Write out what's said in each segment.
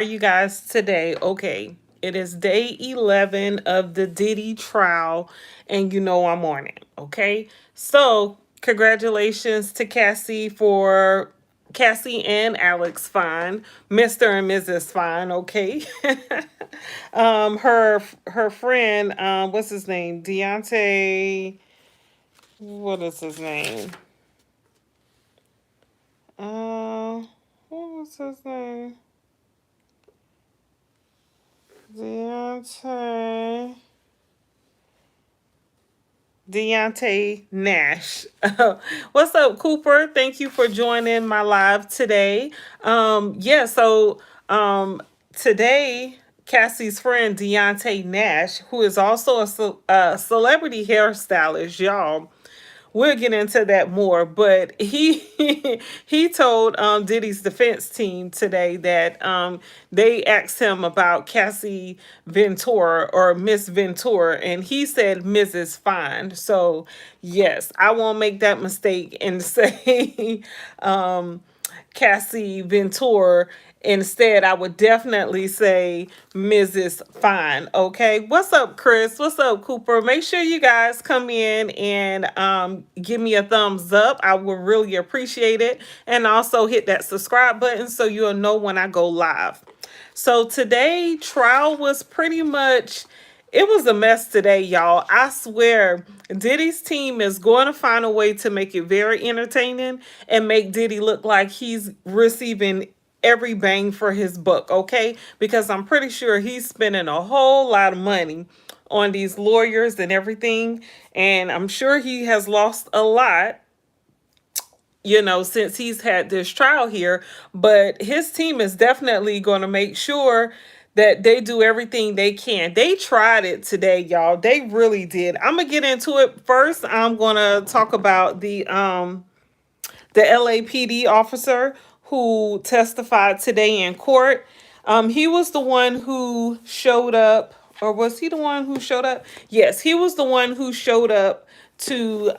You guys today? Okay, it is day 11 of the Diddy trial, and you know I'm on it. Okay, so congratulations to Cassie and Alex Fine, Mr. and Mrs. Fine. Okay, her friend, what's his name? Deontay. What is his name? What was his name? Deontay. Deontay Nash. What's up, Cooper? Thank you for joining my live today. So today, Cassie's friend Deontay Nash, who is also a celebrity hairstylist, y'all. We'll get into that more, but he he told Diddy's defense team today that they asked him about Cassie Ventura or Miss Ventura, and he said Mrs. Fine. So yes, I won't make that mistake and say Cassie Ventura. Instead, I would definitely say Mrs. Fine. Okay. What's up, Chris? What's up, Cooper? Make sure you guys come in and give me a thumbs up. I would really appreciate it. And also hit that subscribe button so you'll know when I go live. So today, trial was pretty much, it was a mess today, y'all. I swear, Diddy's team is going to find a way to make it very entertaining and make Diddy look like he's receiving every bang for his buck, okay? Because I'm pretty sure he's spending a whole lot of money on these lawyers and everything. And I'm sure he has lost a lot, since he's had this trial here. But his team is definitely going to make sure that they do everything they can. They tried it today, y'all. They really did. I'm gonna get into it first. I'm gonna talk about the LAPD officer who testified today in court. He was the one who showed up, or was he the one who showed up? Yes, he was the one who showed up to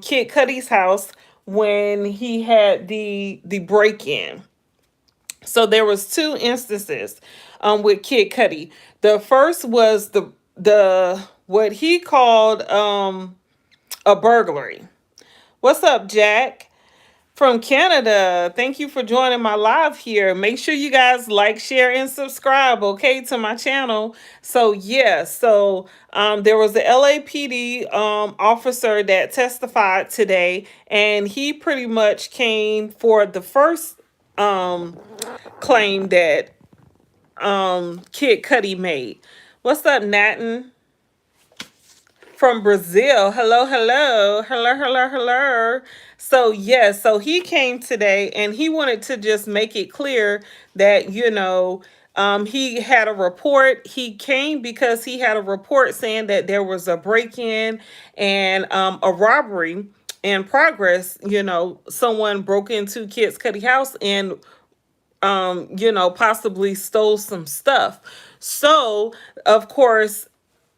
Kid Cudi's house when he had the break-in. So there was two instances with Kid Cudi. The first was the what he called a burglary. What's up, Jack? From Canada. Thank you for joining my live here. Make sure you guys like, share, and subscribe, okay, to my channel. So, yeah, there was the LAPD officer that testified today, and he pretty much came for the first claim that Kid Cudi made. What's up, Natin? From Brazil. Hello, hello, hello, hello, hello. So yes, so he came today and he wanted to just make it clear that he had a report. He came because he had a report saying that there was a break-in and a robbery in progress. Someone broke into Kid Cudi house and possibly stole some stuff. So of course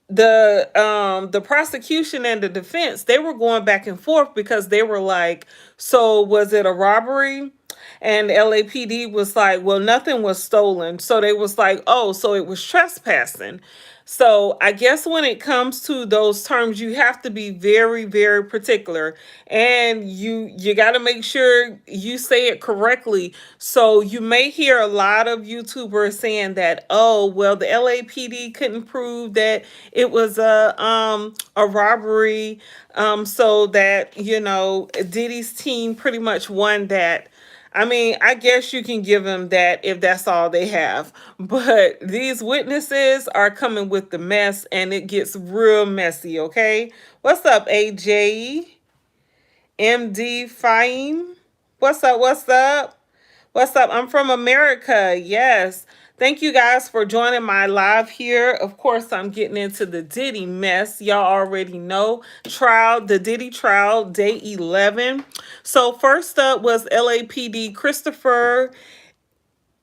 the prosecution and the defense, they were going back and forth because they were like, so was it a robbery? And LAPD was like, well, nothing was stolen. So they was like, oh, so it was trespassing. So I guess when it comes to those terms, you have to be very, very particular, and you got to make sure you say it correctly. So you may hear a lot of YouTubers saying that, oh, well, the LAPD couldn't prove that it was a robbery, so that Diddy's team pretty much won that. I mean, I guess you can give them that if that's all they have. But these witnesses are coming with the mess, and it gets real messy, okay? What's up, AJ? MD Fahim? What's up? What's up? What's up? I'm from America. Yes. Thank you guys for joining my live here. Of course, I'm getting into the Diddy mess. Y'all already know. The Diddy trial, day 11. So first up was LAPD Christopher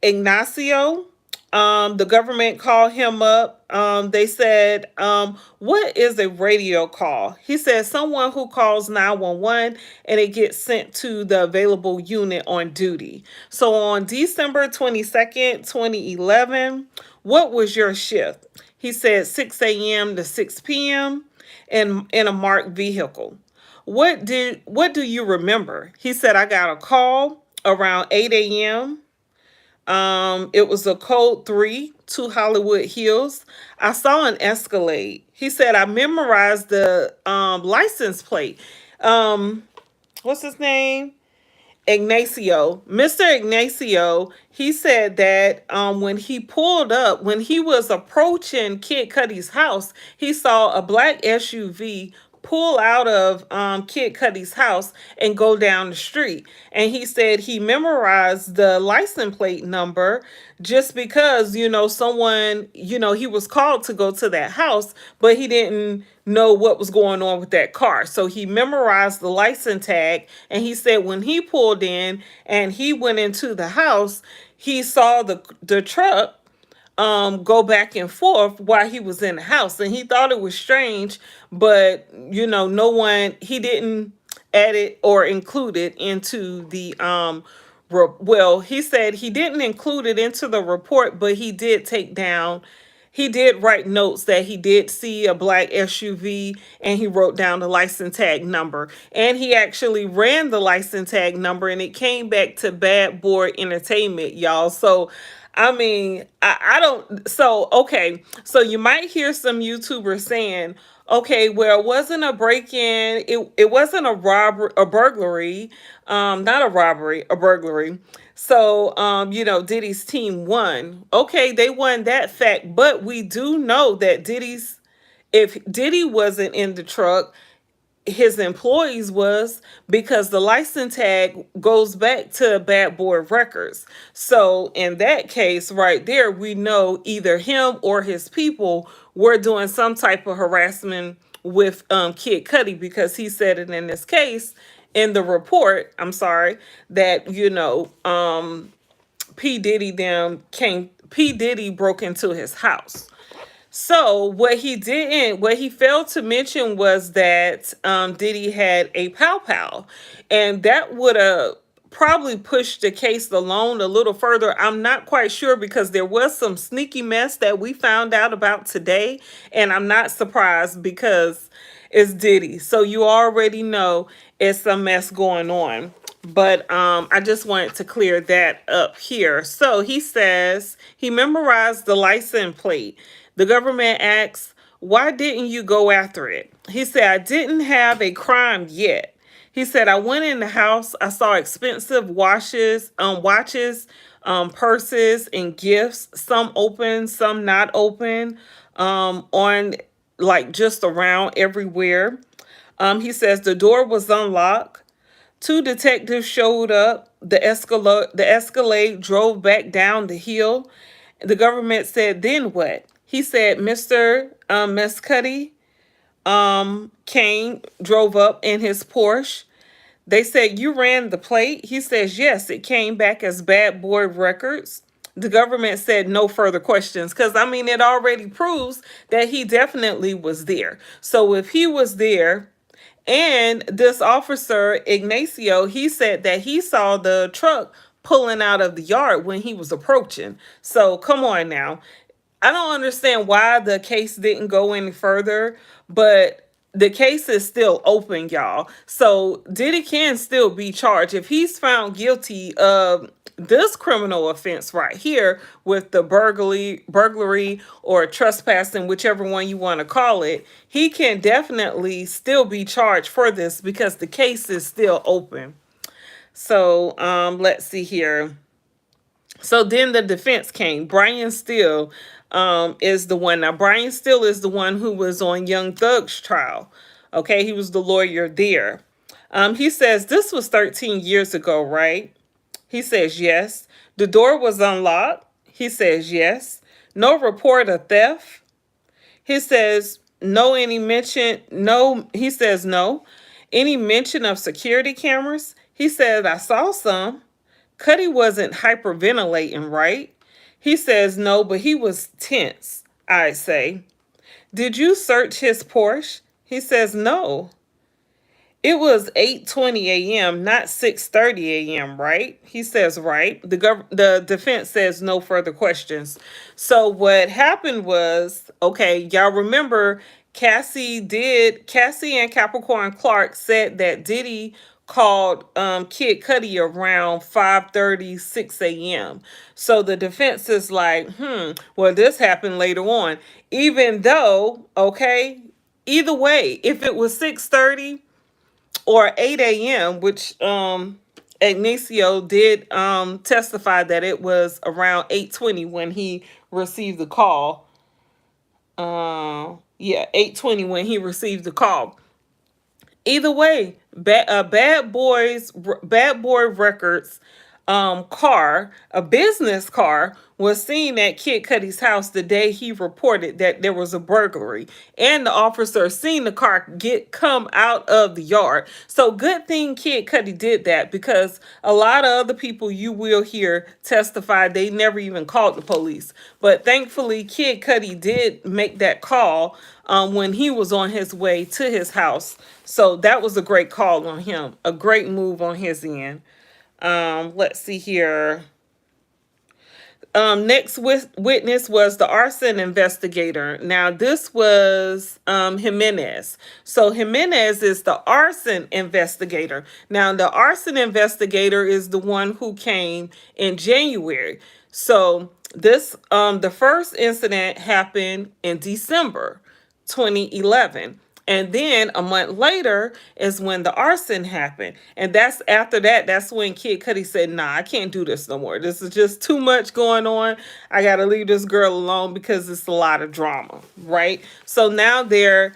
Ignacio. The government called him up. They said, what is a radio call? He said, someone who calls 911 and it gets sent to the available unit on duty. So on December 22nd, 2011, what was your shift? He said 6 a.m. to 6 p.m. in a marked vehicle. What do you remember? He said, I got a call around 8 a.m. It was a code 3 to Hollywood Hills. I saw an Escalade. He said, I memorized the license plate. What's his name? Ignacio, Mr. Ignacio, he said that when he pulled up, when he was approaching Kid Cudi's house, he saw a black SUV pull out of Kid Cudi's house and go down the street. And he said he memorized the license plate number just because, someone, he was called to go to that house, but he didn't know what was going on with that car. So he memorized the license tag, and he said when he pulled in and he went into the house, he saw the truck go back and forth while he was in the house, and he thought it was strange, but no one, he didn't add it or include it into the well, he said he didn't include it into the report, but he did write notes that he did see a black SUV, and he wrote down the license tag number, and he actually ran the license tag number, and it came back to Bad Boy Entertainment, y'all. So I mean, I don't, so, okay, so you might hear some YouTubers saying, okay, well, it wasn't a break-in, it wasn't a robbery, a burglary, not a robbery, a burglary. So, Diddy's team won. Okay, they won that fact, but we do know that if Diddy wasn't in the truck, his employees was, because the license tag goes back to Bad Boy Records. So in that case right there, we know either him or his people were doing some type of harassment with Kid Cudi, because he said it in this case, in the report, I'm sorry, that P Diddy broke into his house. So what he failed to mention was that Diddy had a pow pow, and that would have probably pushed the case along a little further. I'm not quite sure, because there was some sneaky mess that we found out about today, and I'm not surprised because it's Diddy. So you already know it's a mess going on. But I just wanted to clear that up here. So he says he memorized the license plate. The government asks, why didn't you go after it? He said, I didn't have a crime yet. He said, I went in the house. I saw expensive watches, purses, and gifts. Some open, some not open, on like just around everywhere. He says the door was unlocked. Two detectives showed up. The Escalade drove back down the hill. The government said, then what? He said, Mr. Mescudi drove up in his Porsche. They said, you ran the plate? He says, yes, it came back as Bad Boy Records. The government said no further questions, because, I mean, it already proves that he definitely was there. So if he was there, and this officer, Ignacio, he said that he saw the truck pulling out of the yard when he was approaching. So come on now. I don't understand why the case didn't go any further, but the case is still open, y'all. So Diddy can still be charged. If he's found guilty of this criminal offense right here with the burglary or trespassing, whichever one you want to call it, he can definitely still be charged for this because the case is still open. So let's see here. So then the defense came. Brian Steele is the one. Now, Brian Steele is the one who was on Young Thug's trial. Okay, he was the lawyer there. He says, this was 13 years ago, right? He says, yes. The door was unlocked. He says, yes. No report of theft. He says, no. He says, no. Any mention of security cameras? He said, I saw some. Cudi wasn't hyperventilating, right? He says no, but he was tense, I say. Did you search his Porsche? He says no. It was 8:20 a.m., not 6:30 a.m., right? He says right. The defense says no further questions. So what happened was, okay, y'all remember Cassie and Capricorn Clark said that Diddy called Kid Cudi around 5:30, 6 a.m. So the defense is like, well, this happened later on. Even though, okay, either way, if it was 6:30 or 8 a.m., which Ignacio did testify that it was around 8:20 when he received the call. Yeah, 8:20 when he received the call. Either way, Bad Boy Records car, a business car, was seen at Kid Cudi's house the day he reported that there was a burglary, and the officer seen the car come out of the yard. So good thing Kid Cudi did that, because a lot of other people you will hear testify they never even called the police. But thankfully, Kid Cudi did make that call when he was on his way to his house. So that was a great call on him, a great move on his end. Let's see here. Next witness was the arson investigator. Now, this was Jimenez. So Jimenez is the arson investigator. Now, the arson investigator is the one who came in January. So the first incident happened in December 2011. And then a month later is when the arson happened. And that's when Kid Cudi said, nah, I can't do this no more. This is just too much going on. I got to leave this girl alone because it's a lot of drama, right? So now they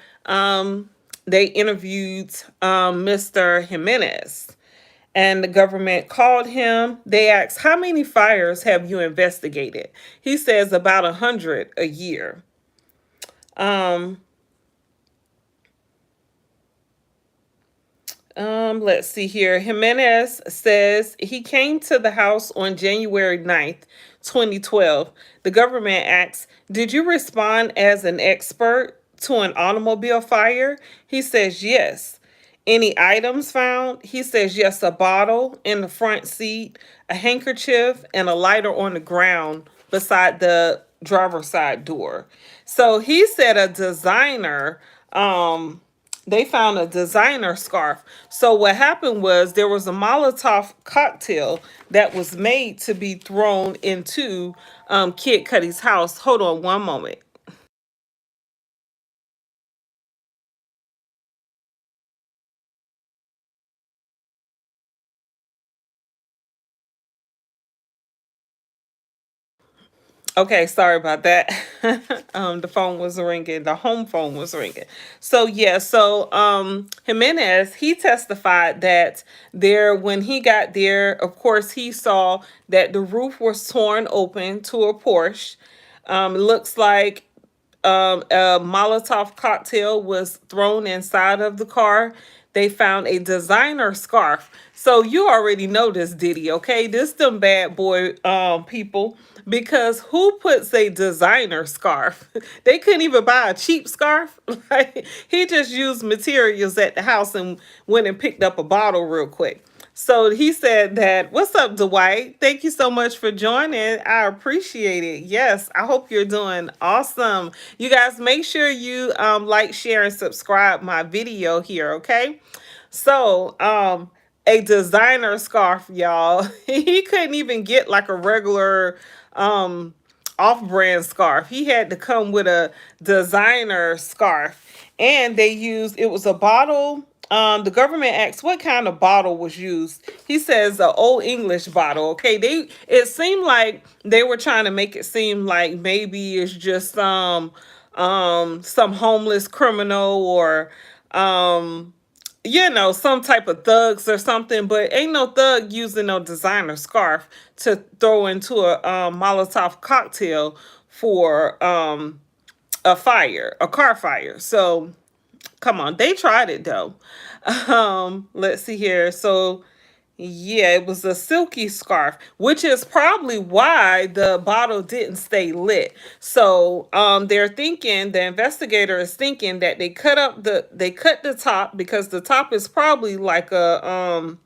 interviewed Mr. Jimenez. And the government called him. They asked, how many fires have you investigated? He says about 100 a year. Let's see here. Jimenez says he came to the house on January 9th, 2012. The government asks, did you respond as an expert to an automobile fire? He says yes. Any items found? He says yes, a bottle in the front seat, a handkerchief, and a lighter on the ground beside the driver's side door. So he said a designer, they found a designer scarf. So what happened was there was a Molotov cocktail that was made to be thrown into Kid Cudi's house. Hold on one moment. Okay, sorry about that. The phone was ringing. The home phone was ringing. So yeah, Jimenez, he testified that when he got there, of course, he saw that the roof was torn open to a Porsche. It looks like a Molotov cocktail was thrown inside of the car. They found a designer scarf. So you already know this, Diddy, okay? This them bad boy people. Because who puts a designer scarf? They couldn't even buy a cheap scarf. Like, he just used materials at the house and went and picked up a bottle real quick. So he said that, what's up, Dwight? Thank you so much for joining. I appreciate it. Yes, I hope you're doing awesome. You guys make sure you like, share, and subscribe my video here, okay? So, a designer scarf, y'all. He couldn't even get like a regular off-brand scarf. He had to come with a designer scarf. And it was a bottle. The government asked what kind of bottle was used. He says an Old English bottle. Okay, it seemed like they were trying to make it seem like maybe it's just some homeless criminal or some type of thugs or something, but ain't no thug using no designer scarf to throw into a Molotov cocktail for a car fire. So come on, they tried it though. Let's see here. So Yeah, it was a silky scarf, which is probably why the bottle didn't stay lit. So they're thinking, the investigator is thinking that they cut the top because the top is probably like a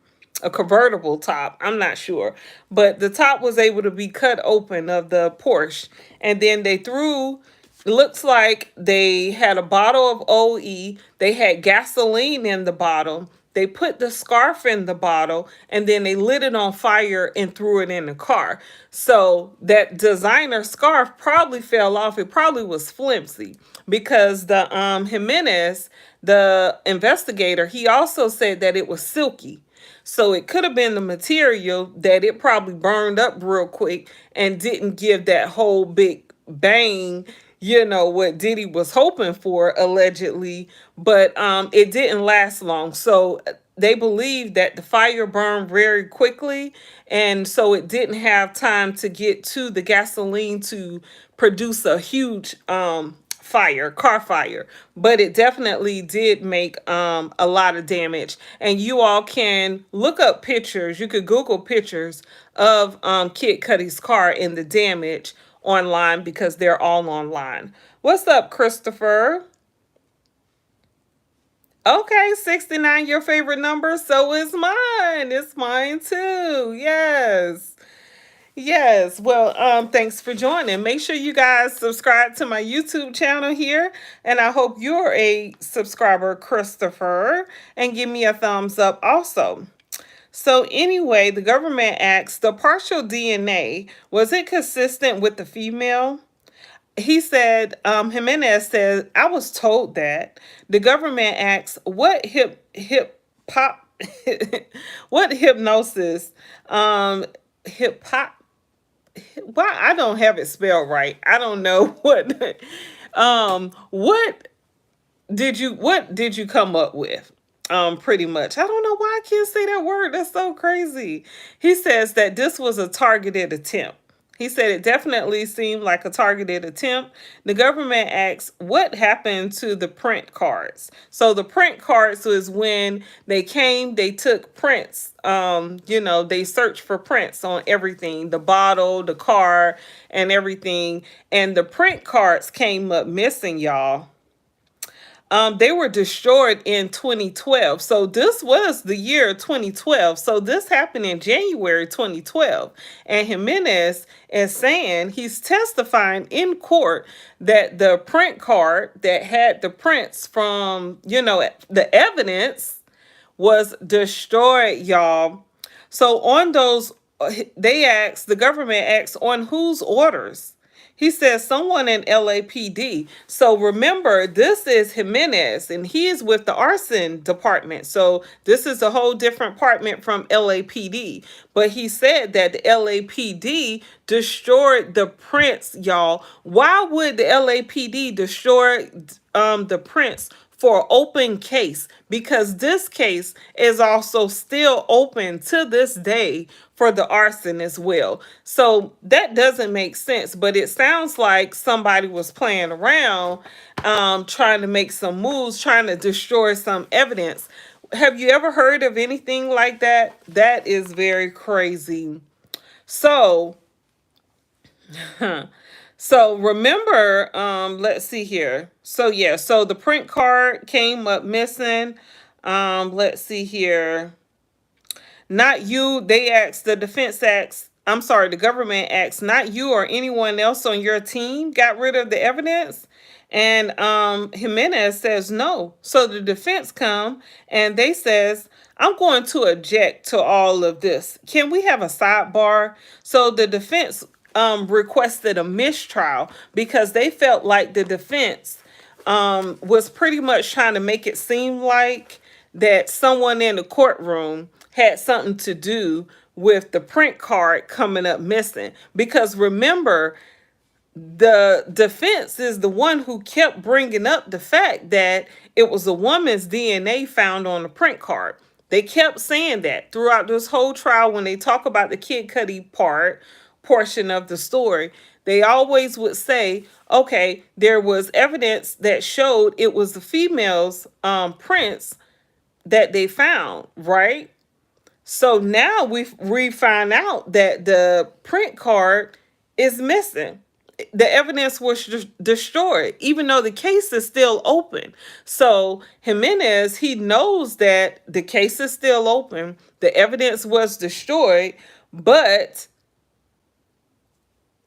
convertible top. I'm not sure. But the top was able to be cut open of the Porsche. And then they threw, looks like they had a bottle of OE, they had gasoline in the bottle. They put the scarf in the bottle and then they lit it on fire and threw it in the car. So that designer scarf probably fell off. It probably was flimsy because the Jimenez, the investigator, he also said that it was silky. So it could have been the material that it probably burned up real quick and didn't give that whole big bang, what Diddy was hoping for allegedly, but it didn't last long. So they believe that the fire burned very quickly, and so it didn't have time to get to the gasoline to produce a huge car fire, but it definitely did make a lot of damage. And you all can look up pictures, you could Google pictures of Kid Cudi's car and the damage online because they're all online. What's up, Christopher? Okay, 69, your favorite number, so is mine. It's mine too. Yes. Yes. Well, thanks for joining. Make sure you guys subscribe to my YouTube channel here, and I hope you're a subscriber, Christopher, and give me a thumbs up also. So anyway, the government asked, the partial DNA, was it consistent with the female? He said, Jimenez said, I was told that. The government asks, what pop what hypnosis hip hop why I don't have it spelled right. I don't know what did you come up with? Pretty much. I don't know why I can't say that word. That's so crazy. He says that this was a targeted attempt. He said it definitely seemed like a targeted attempt. The government asks what happened to the print cards. So the print cards was when they came, they took prints. They searched for prints on everything, the bottle, the car, and everything. And the print cards came up missing, y'all. They were destroyed in 2012. So this was the year 2012. So this happened in January 2012. And Jimenez is saying, he's testifying in court that the print card that had the prints from, the evidence was destroyed, y'all. So on those, the government asks, on whose orders? He says someone in LAPD. So remember, this is Jimenez, and he is with the arson department. So this is a whole different department from LAPD. But he said that the LAPD destroyed the prints, y'all. Why would the LAPD destroy the prints for open case? Because this case is also still open to this day for the arson as well. So that doesn't make sense, but it sounds like somebody was playing around, trying to make some moves, trying to destroy some evidence. Have you ever heard of anything like that? That is very crazy. So so remember, let's see here. So yeah, so the print card came up missing. Let's see here. Not you, they asked, the defense asked, I'm sorry, the government asked, not you or anyone else on your team got rid of the evidence? And Jimenez says no. So the defense come and they says, I'm going to object to all of this. Can we have a sidebar? So the defense requested a mistrial because they felt like the defense was pretty much trying to make it seem like that someone in the courtroom had something to do with the print card coming up missing. Because remember, the defense is the one who kept bringing up the fact that it was a woman's DNA found on the print card. They kept saying that throughout this whole trial when they talk about the Kid Cudi portion of the story. They always would say, okay, there was evidence that showed it was the female's prints that they found, right? So now we find out that the print card is missing. The evidence was destroyed, even though the case is still open. So Jimenez, he knows that the case is still open. The evidence was destroyed, but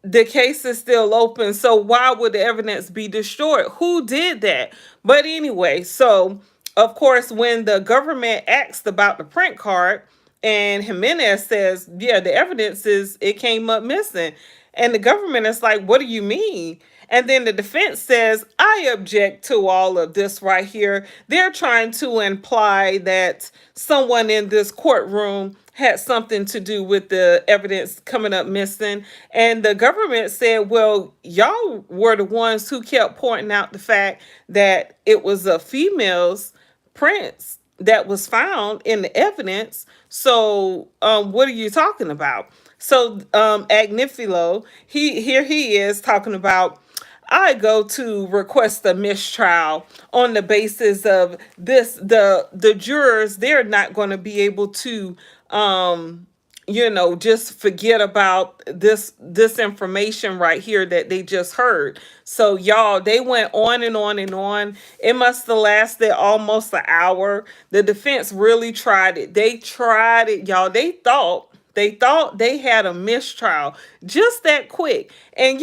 the case is still open. So why would the evidence be destroyed? Who did that? But anyway, so of course, when the government asked about the print card, and Jimenez says, yeah, the evidence is it came up missing. And the government is like, what do you mean? And then the defense says, I object to all of this right here. They're trying to imply that someone in this courtroom had something to do with the evidence coming up missing. And the government said, well, y'all were the ones who kept pointing out the fact that it was a female's prints that was found in the evidence. So what are you talking about? So Agnifilo, he is talking about, I go to request a mistrial on the basis of this. The jurors, they're not going to be able to just forget about this information right here that they just heard. So y'all, they went on and on and on. It must have lasted almost an hour. The defense really tried it. They tried it, y'all. They thought they had a mistrial just that quick. And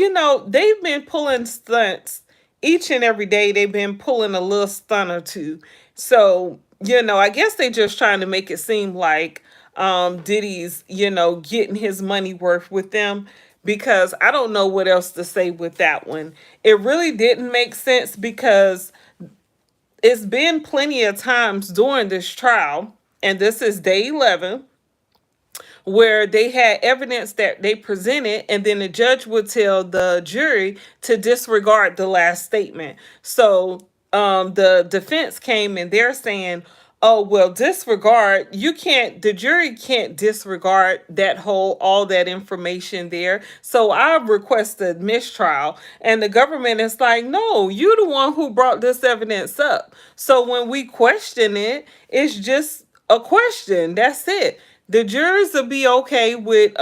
they've been pulling stunts each and every day. They've been pulling a little stunt or two. So, I guess they just trying to make it seem like Diddy's, getting his money worth with them, because I don't know what else to say with that one. It really didn't make sense, because it's been plenty of times during this trial, and this is day 11, where they had evidence that they presented, and then the judge would tell the jury to disregard the last statement. So the defense came and they're saying, oh, well, disregard, the jury can't disregard all that information there. So I requested mistrial. And the government is like, no, you're the one who brought this evidence up. So when we question it, it's just a question. That's it. The jurors will be okay with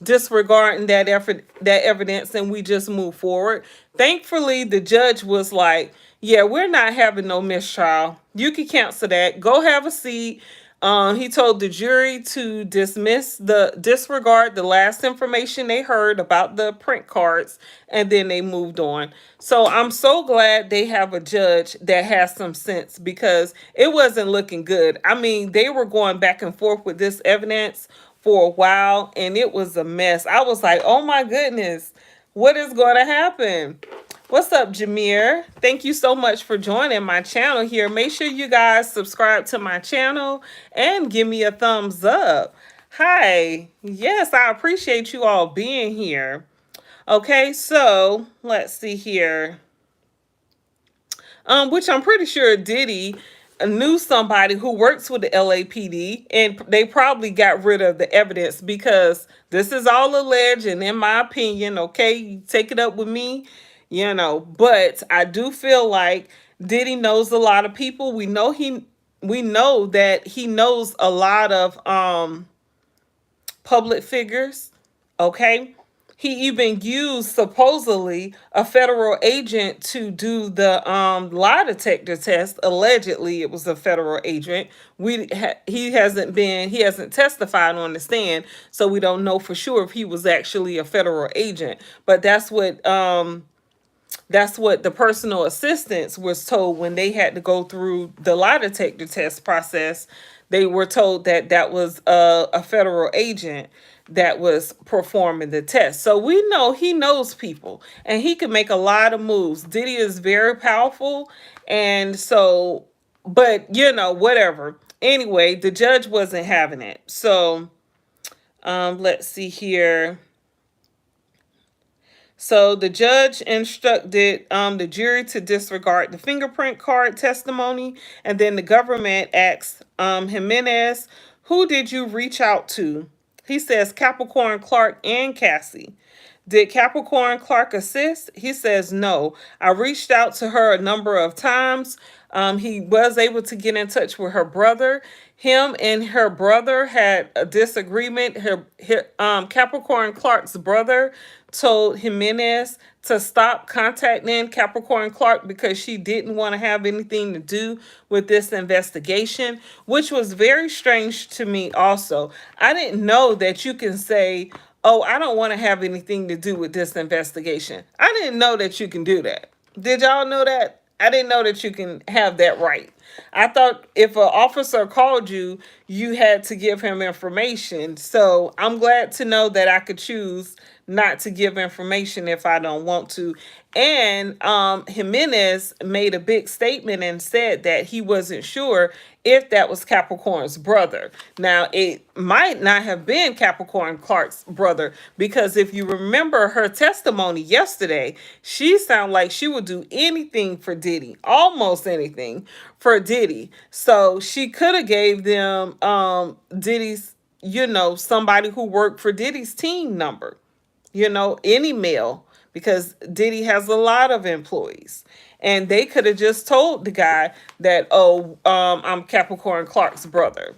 disregarding that evidence, and we just move forward. Thankfully, the judge was like, yeah, we're not having no mistrial. You can cancel that. Go have a seat. He told the jury to disregard the last information they heard about the print cards, and then they moved on. So I'm so glad they have a judge that has some sense, because it wasn't looking good. I mean, they were going back and forth with this evidence for a while, and it was a mess. I was like, oh my goodness, what is going to happen? What's up, Jameer? Thank you so much for joining my channel here. Make sure you guys subscribe to my channel and give me a thumbs up. Hi. Yes, I appreciate you all being here. Okay, so let's see here. Which I'm pretty sure Diddy knew somebody who works with the LAPD, and they probably got rid of the evidence, because this is all alleged, and in my opinion, okay, you take it up with me, but I do feel like Diddy knows a lot of people. We know that he knows a lot of public figures, okay? He even used, supposedly, a federal agent to do the lie detector test. Allegedly, it was a federal agent. He hasn't testified on the stand, so we don't know for sure if he was actually a federal agent. But that's what the personal assistants was told when they had to go through the lie detector test process. They were told that was a federal agent that was performing the test. So we know he knows people, and he can make a lot of moves. Diddy is very powerful, and so, but whatever. Anyway, the judge wasn't having it. So let's see here. So the judge instructed the jury to disregard the fingerprint card testimony, and then the government asked Jimenez, who did you reach out to? He says Capricorn, Clark, and Cassie. Did Capricorn Clark assist? He says no. I reached out to her a number of times. He was able to get in touch with her brother. Him and her brother had a disagreement. Capricorn Clark's brother told Jimenez to stop contacting Capricorn Clark because she didn't want to have anything to do with this investigation, which was very strange to me also. I didn't know that you can say, oh, I don't want to have anything to do with this investigation. I didn't know that you can do that. Did y'all know that? I didn't know that you can have that right. I thought if an officer called you, you had to give him information. So I'm glad to know that I could choose not to give information if I don't want to. And Jimenez made a big statement and said that he wasn't sure if that was Capricorn's brother. Now, it might not have been Capricorn Clark's brother, because if you remember her testimony yesterday, she sounded like she would do anything for Diddy, almost anything for Diddy. So she could have gave them Diddy's, somebody who worked for Diddy's team number, any male, because Diddy has a lot of employees. And they could have just told the guy that, oh, I'm Capricorn Clark's brother.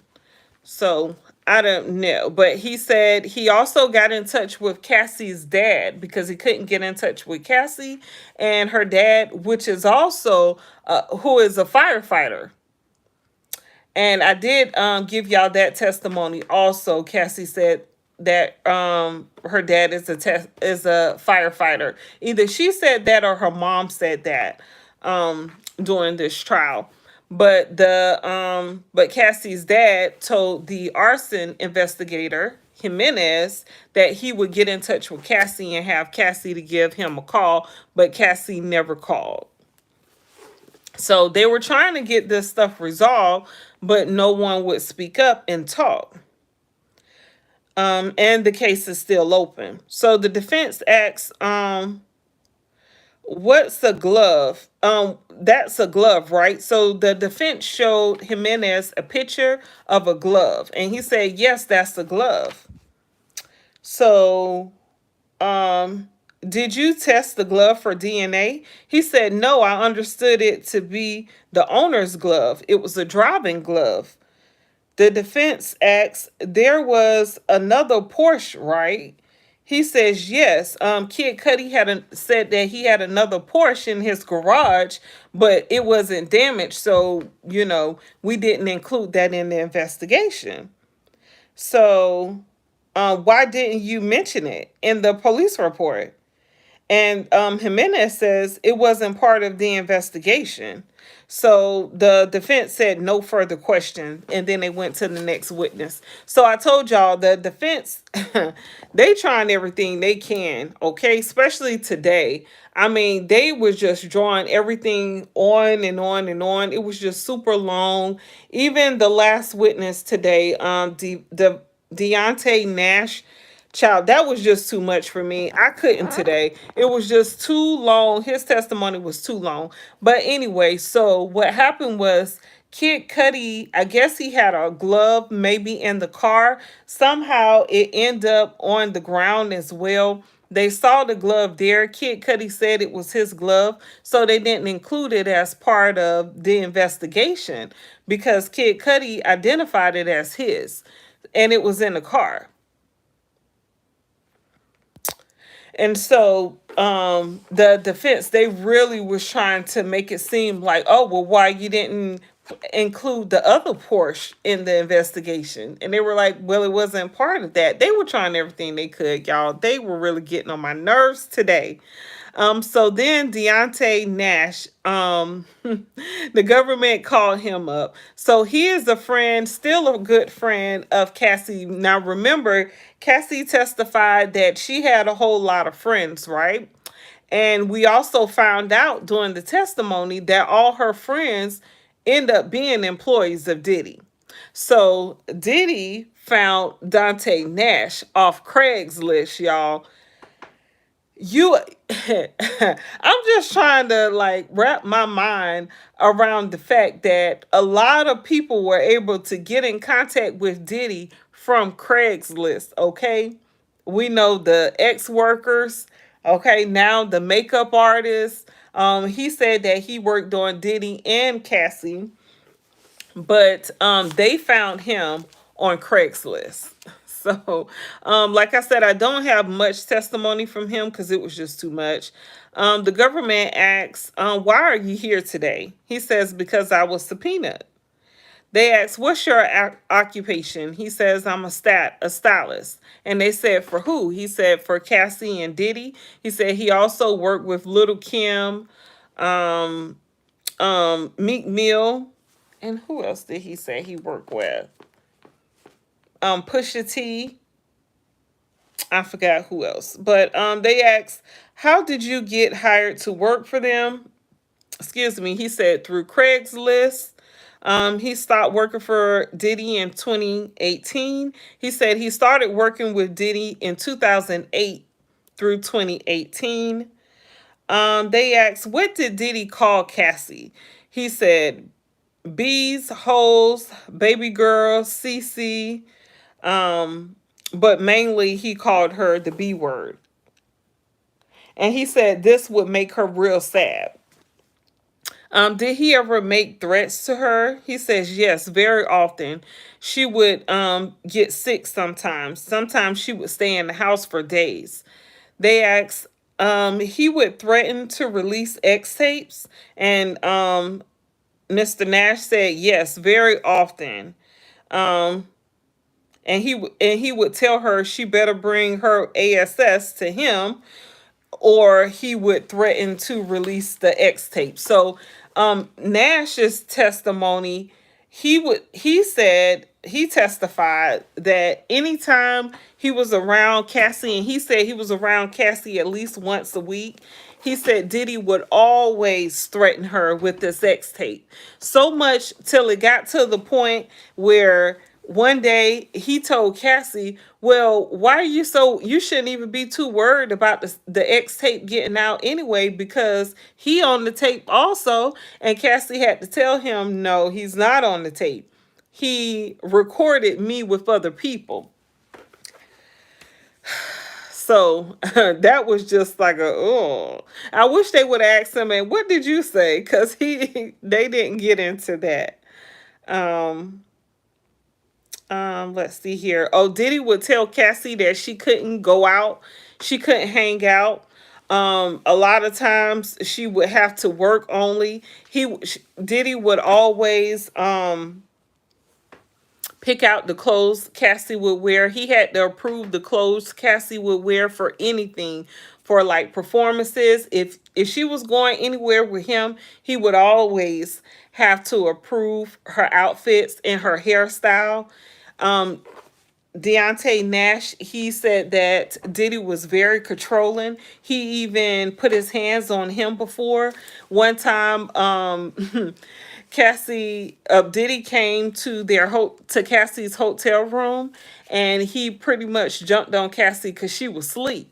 So I don't know. But he said he also got in touch with Cassie's dad because he couldn't get in touch with Cassie and her dad, which is also, who is a firefighter. And I did give y'all that testimony also. Cassie said that her dad is a firefighter. Either she said that or her mom said that during this trial. But Cassie's dad told the arson investigator Jimenez that he would get in touch with Cassie and have Cassie to give him a call, but Cassie never called. So they were trying to get this stuff resolved, but no one would speak up and talk. And the case is still open. So the defense asks, what's a glove? That's a glove, right? So the defense showed Jimenez a picture of a glove, and he said, yes, that's a glove. So, did you test the glove for DNA? He said, no, I understood it to be the owner's glove. It was a driving glove. The defense asks, there was another Porsche, right? He says, yes. Kid Cudi said that he had another Porsche in his garage, but it wasn't damaged. So, we didn't include that in the investigation. So, why didn't you mention it in the police report? And Jimenez says it wasn't part of the investigation. So the defense said no further question, and then they went to the next witness. So I told y'all the defense, they trying everything they can, okay? Especially today. I mean, they was just drawing everything on and on and on. It was just super long. Even the last witness today, the Deontay Nash. Child, that was just too much for me. I couldn't today. It was just too long. His testimony was too long. But anyway, so what happened was Kid Cudi, I guess he had a glove maybe in the car. Somehow it ended up on the ground as well. They saw the glove there. Kid Cudi said it was his glove, so they didn't include it as part of the investigation because Kid Cudi identified it as his, and it was in the car. And so the defense, they really was trying to make it seem like, oh, well, why you didn't include the other Porsche in the investigation? And they were like, well, it wasn't part of that. They were trying everything they could, y'all. They were really getting on my nerves today. So then Deontay Nash, the government called him up. So he is a friend, still a good friend of Cassie. Now remember, Cassie testified that she had a whole lot of friends, right? And we also found out during the testimony that all her friends end up being employees of Diddy. So Diddy found Dante Nash off Craigslist, y'all. I'm just trying to wrap my mind around the fact that a lot of people were able to get in contact with Diddy from Craigslist, okay? we know the ex-workers. Okay, now the makeup artist. He said that he worked on Diddy and Cassie, but they found him on Craigslist. So, like I said, I don't have much testimony from him because it was just too much. The government asks, "Why are you here today?" He says, "Because I was subpoenaed." They asked, "What's your occupation?" He says, "I'm a stylist." And they said, "For who?" He said, "For Cassie and Diddy." He said he also worked with Little Kim, um, Meek Mill, and who else did he say he worked with? Pusha T. I forgot who else. But they asked, "How did you get hired to work for them?" Excuse me. He said, "Through Craigslist." He stopped working for Diddy in 2018. He said he started working with Diddy in 2008 through 2018. They asked, "What did Diddy call Cassie?" He said, "Bees, hoes, baby girl, CC." But mainly he called her the B word. And he said this would make her real sad. Did he ever make threats to her? He says yes, very often. She would get sick sometimes. Sometimes she would stay in the house for days. They asked, he would threaten to release X tapes, and Mr. Nash said yes, very often. Um, and he would tell her she better bring her ASS to him, or he would threaten to release the X tape. So Nash's testimony, he said he testified that anytime he was around Cassie, and he said he was around Cassie at least once a week, he said Diddy would always threaten her with this X tape. So much till it got to the point where one day he told Cassie, "Well, why are you so, you shouldn't even be too worried about the X tape getting out anyway, because he on the tape also." And Cassie had to tell him, "No, he's not on the tape. He recorded me with other people." So that was just like a, oh, I wish they would ask him, "And what did you say?" Because they didn't get into that. Um, let's see here. Oh, Diddy would tell Cassie that she couldn't go out, she couldn't hang out. A lot of times she would have to work only. Diddy would always pick out the clothes Cassie would wear. He had to approve the clothes Cassie would wear for anything, for like performances. If she was going anywhere with him, he would always have to approve her outfits and her hairstyle. Um, Deontay Nash, he said that Diddy was very controlling. He even put his hands on him before. One time, Diddy came to to Cassie's hotel room, and he pretty much jumped on Cassie because she was asleep,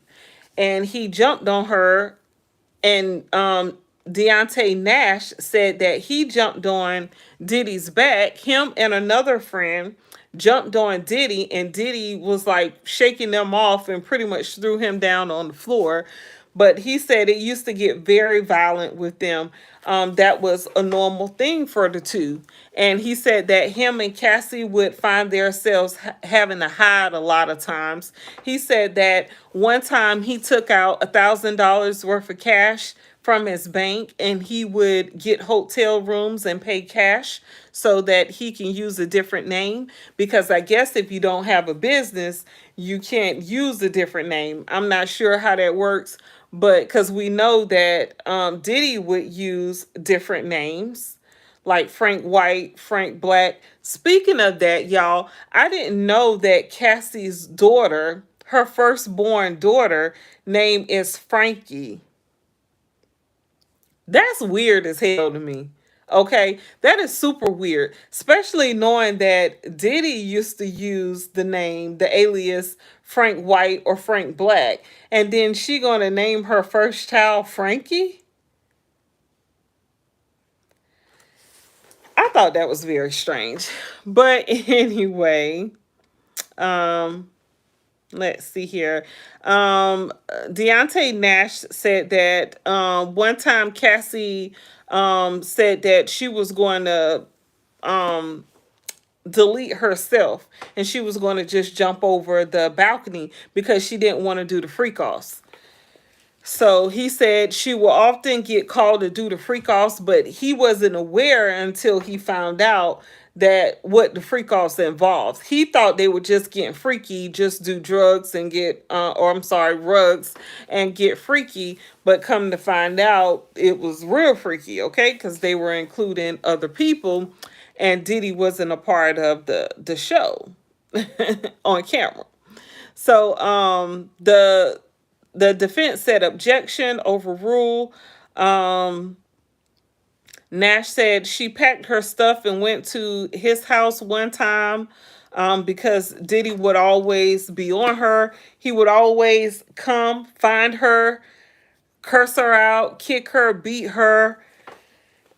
and he jumped on her, and Deontay Nash said that he jumped on Diddy's back. Him and another friend jumped on Diddy, and Diddy was like shaking them off and pretty much threw him down on the floor. But he said it used to get very violent with them. That was a normal thing for the two. And he said that him and Cassie would find themselves having to hide a lot of times. He said that one time he took out $1,000 worth of cash from his bank, and he would get hotel rooms and pay cash so that he can use a different name, because I guess if you don't have a business, you can't use a different name. I'm not sure how that works, but because we know that Diddy would use different names like Frank White, Frank Black. Speaking of that, y'all, I didn't know that Cassie's daughter, her firstborn daughter, name is Frankie. That's weird as hell to me. Okay, that is super weird, especially knowing that Diddy used to use the name, the alias Frank White or Frank Black, and then she gonna name her first child Frankie. I thought that was very strange, but anyway, um, Let's see here. Deontay Nash said that one time Cassie said that she was going to um, delete herself and she was going to just jump over the balcony because she didn't want to do the freak offs. So he said she will often get called to do the freak offs, but he wasn't aware until he found out that what the freak offs involves. He thought they were just getting freaky, just do drugs and get, or I'm sorry, rugs and get freaky. But come to find out, it was real freaky, okay? Because they were including other people, and Diddy wasn't a part of the show on camera. So the defense said objection, overrule. Um, Nash said she packed her stuff and went to his house one time because Diddy would always be on her. He would always come, find her, curse her out, kick her, beat her,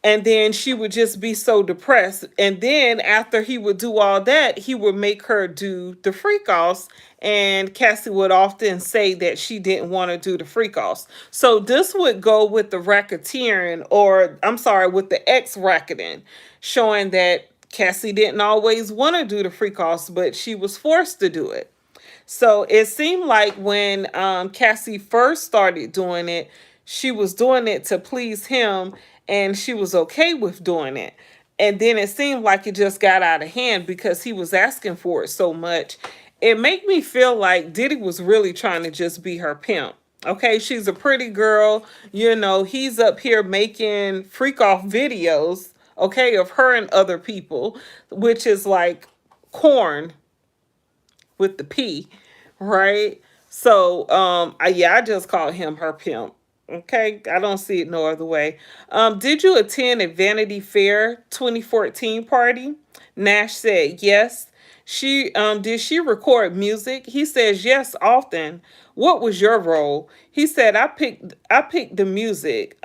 and then she would just be so depressed. And then after he would do all that, he would make her do the freak offs. And Cassie would often say that she didn't want to do the freak offs. So this would go with the racketeering, or I'm sorry, with the ex racketing, showing that Cassie didn't always want to do the freak offs, but she was forced to do it. So it seemed like when Cassie first started doing it, she was doing it to please him and she was okay with doing it. And then it seemed like it just got out of hand because he was asking for it so much. It made me feel like Diddy was really trying to just be her pimp. Okay, she's a pretty girl. You know, he's up here making freak off videos, okay, of her and other people, which is like corn with the P, right? So I just call him her pimp. Okay, I don't see it no other way. Did you attend a Vanity Fair 2014 party? Nash said yes. She did she record music? He says yes, often. What was your role? He said I picked the music.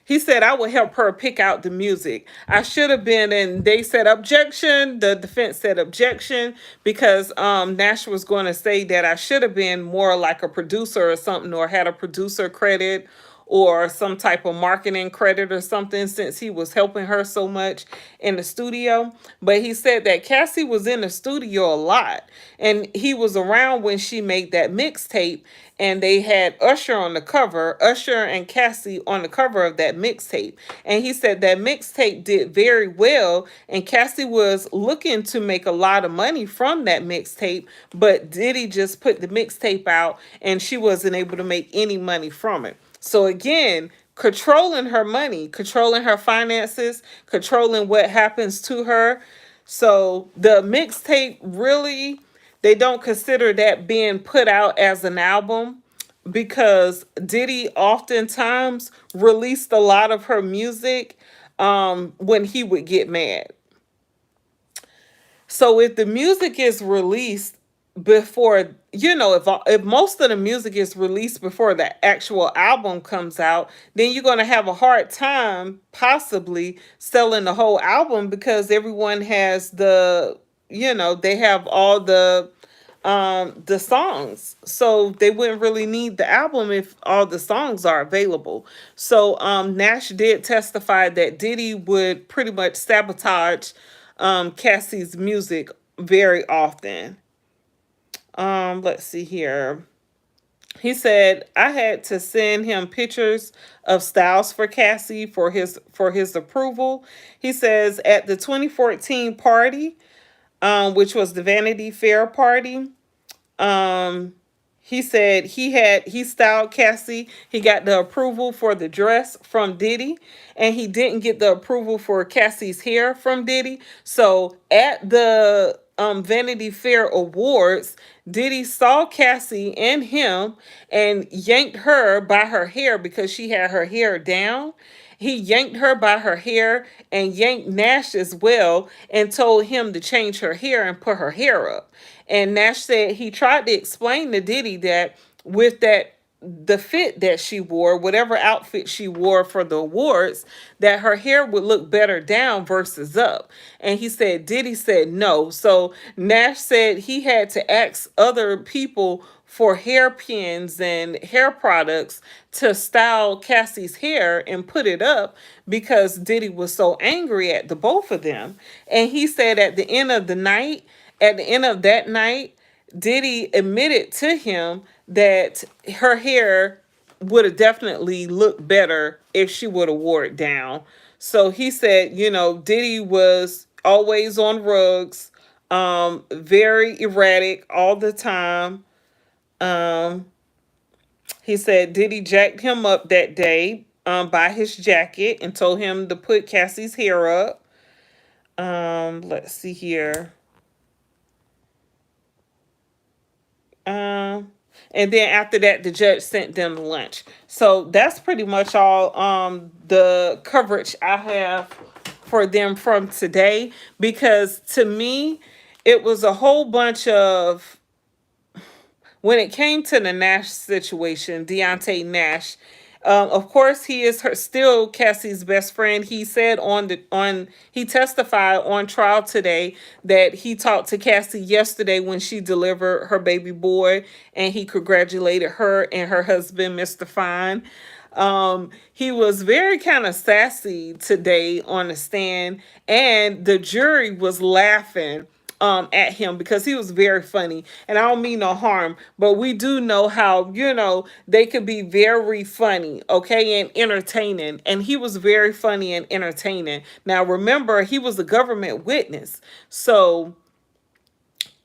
He said I would help her pick out the music. I should have been, and they said objection. The defense said objection because Nash was going to say that I should have been more like a producer or something, or had a producer credit or some type of marketing credit or something, since he was helping her so much in the studio. But he said that Cassie was in the studio a lot and he was around when she made that mixtape, and they had Usher on the cover, Usher and Cassie on the cover of that mixtape. And he said that mixtape did very well, and Cassie was looking to make a lot of money from that mixtape, but Diddy just put the mixtape out and she wasn't able to make any money from it. So again, controlling her money, controlling her finances, controlling what happens to her. So the mixtape really, they don't consider that being put out as an album because Diddy oftentimes released a lot of her music when he would get mad. So if the music is released before, if most of the music is released before the actual album comes out, then you're going to have a hard time possibly selling the whole album because everyone has they have all the songs. So they wouldn't really need the album if all the songs are available. So Nash did testify that Diddy would pretty much sabotage Cassie's music very often. Let's see here. He said I had to send him pictures of styles for Cassie for his approval. He says at the 2014 party, which was the Vanity Fair party, um, he said he styled Cassie. He got the approval for the dress from Diddy, and he didn't get the approval for Cassie's hair from Diddy. So at the Vanity Fair Awards, Diddy saw Cassie and him and yanked her by her hair because she had her hair down. He yanked her by her hair and yanked Nash as well and told him to change her hair and put her hair up. And Nash said he tried to explain to Diddy that with that the fit that she wore, whatever outfit she wore for the awards, that her hair would look better down versus up. And he said, Diddy said no. So Nash said he had to ask other people for hairpins and hair products to style Cassie's hair and put it up because Diddy was so angry at the both of them. And he said at the end of that night, Diddy admitted to him that her hair would have definitely looked better if she would have wore it down. So he said, Diddy was always on rugs, very erratic all the time. Um, he said Diddy jacked him up that day by his jacket and told him to put Cassie's hair up. Let's see here. Um, and then after that, the judge sent them lunch. So that's pretty much all the coverage I have for them from today. Because to me, it was a whole bunch of, when it came to the Nash situation, Deontay Nash, of course, he is still Cassie's best friend. He said he testified on trial today that he talked to Cassie yesterday when she delivered her baby boy, and he congratulated her and her husband, Mr. Fine. He was very kind of sassy today on the stand, and the jury was laughing at him because he was very funny. And I don't mean no harm, but we do know how, they could be very funny, okay, and entertaining. And he was very funny and entertaining. Now remember, he was a government witness. So,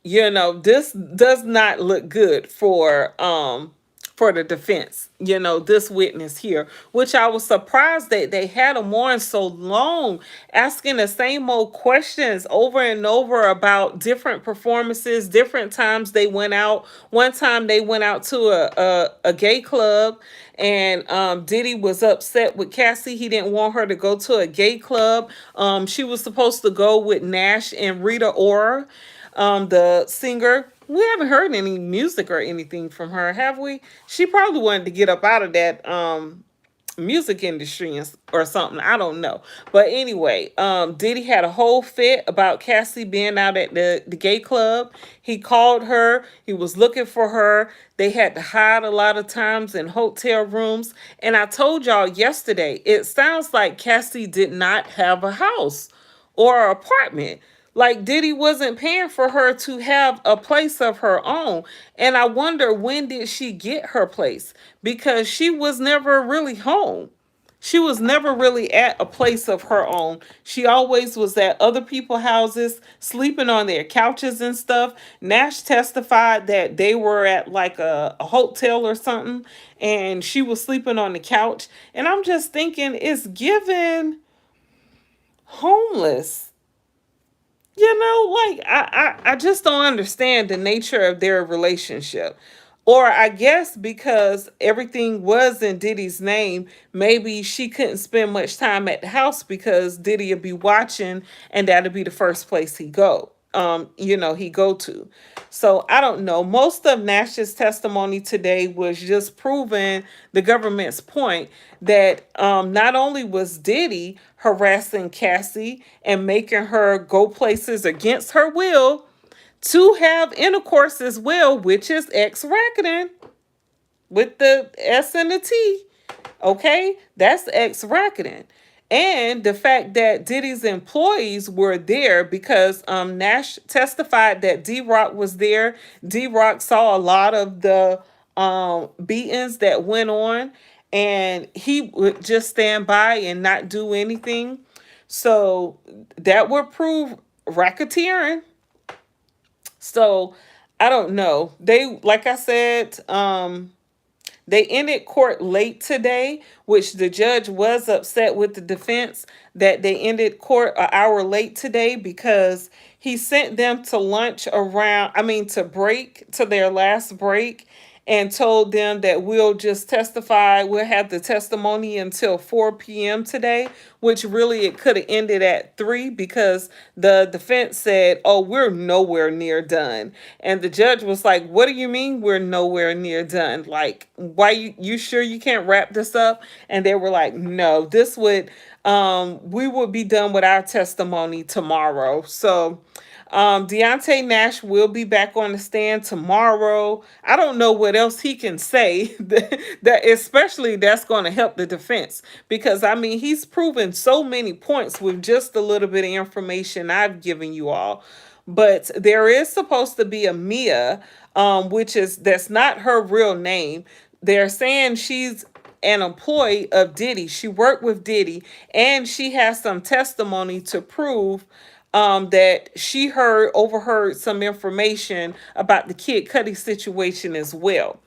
this does not look good for the defense, this witness here, which I was surprised that they had him on so long, asking the same old questions over and over about different performances, different times they went out. One time they went out to a gay club, and Diddy was upset with Cassie. He didn't want her to go to a gay club. She was supposed to go with Nash and Rita Ora, the singer. We haven't heard any music or anything from her, have we? She probably wanted to get up out of that music industry or something. I don't know. But anyway, Diddy had a whole fit about Cassie being out at the gay club. He called her. He was looking for her. They had to hide a lot of times in hotel rooms. And I told y'all yesterday, it sounds like Cassie did not have a house or an apartment. Like Diddy wasn't paying for her to have a place of her own. And I wonder, when did she get her place? Because she was never really home. She was never really at a place of her own. She always was at other people's houses, sleeping on their couches and stuff. Nash testified that they were at like a hotel or something, and she was sleeping on the couch. And I'm just thinking, it's given homeless. Like I just don't understand the nature of their relationship. Or I guess because everything was in Diddy's name, maybe she couldn't spend much time at the house because Diddy would be watching, and that'd be the first place he go to. So I don't know. Most of Nash's testimony today was just proving the government's point that not only was Diddy harassing Cassie and making her go places against her will to have intercourse as well, which is ex-racketing with the S and the T. Okay, that's ex-racketing. And the fact that Diddy's employees were there, because Nash testified that D-Rock was there. D-Rock saw a lot of the beatings that went on, and he would just stand by and not do anything. So that would prove racketeering. So I don't know. They, like I said, they ended court late today, which the judge was upset with the defense that they ended court an hour late today, because he sent them to lunch to their last break. and told them that we'll just testify. We'll have the testimony until 4 p.m. today, which really it could have ended at 3 because the defense said, oh, we're nowhere near done. And the judge was like, what do you mean we're nowhere near done? Like, why you sure you can't wrap this up? And they were like, no, this would we would be done with our testimony tomorrow. So Deontay Nash will be back on the stand tomorrow. I don't know what else he can say that especially that's going to help the defense, because I mean he's proven so many points with just a little bit of information I've given you all. But there is supposed to be a Mia, which is that's not her real name. They're saying she's an employee of Diddy. She worked with Diddy, and she has some testimony to prove that she overheard some information about the Kid Cudi situation as well.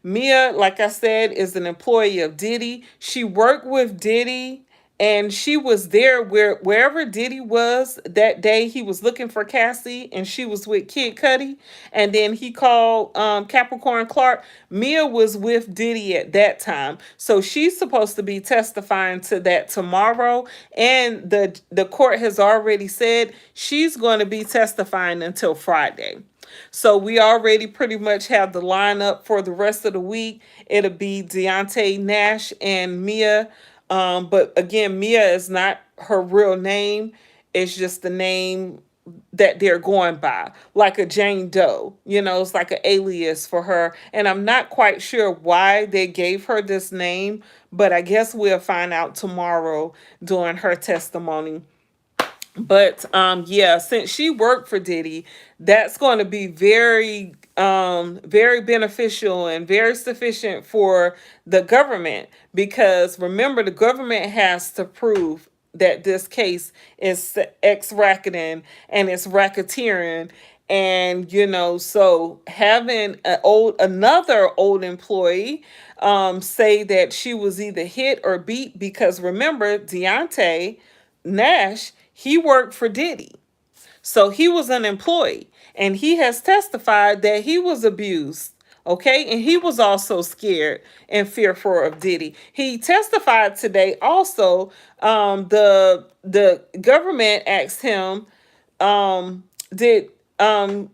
Mia, like I said, is an employee of Diddy. She worked with Diddy, and she was there wherever Diddy was that day. He was looking for Cassie, and she was with Kid Cudi. And then he called Capricorn Clark. Mia was with Diddy at that time, so she's supposed to be testifying to that tomorrow. And the court has already said she's going to be testifying until Friday. So we already pretty much have the lineup for the rest of the week. It'll be Deontay Nash and Mia. But again, Mia is not her real name. It's just the name that they're going by, like a Jane Doe. You know, it's like an alias for her. And I'm not quite sure why they gave her this name, but I guess we'll find out tomorrow during her testimony. But yeah, since she worked for Diddy, that's going to be very beneficial and very sufficient for the government, because remember, the government has to prove that this case is ex-racketing and it's racketeering. And so having another old employee say that she was either hit or beat, because remember, Deontay Nash, he worked for Diddy. So he was an employee, and he has testified that he was abused. Okay, and he was also scared and fearful of Diddy. He testified today also. The government asked him, um, did um,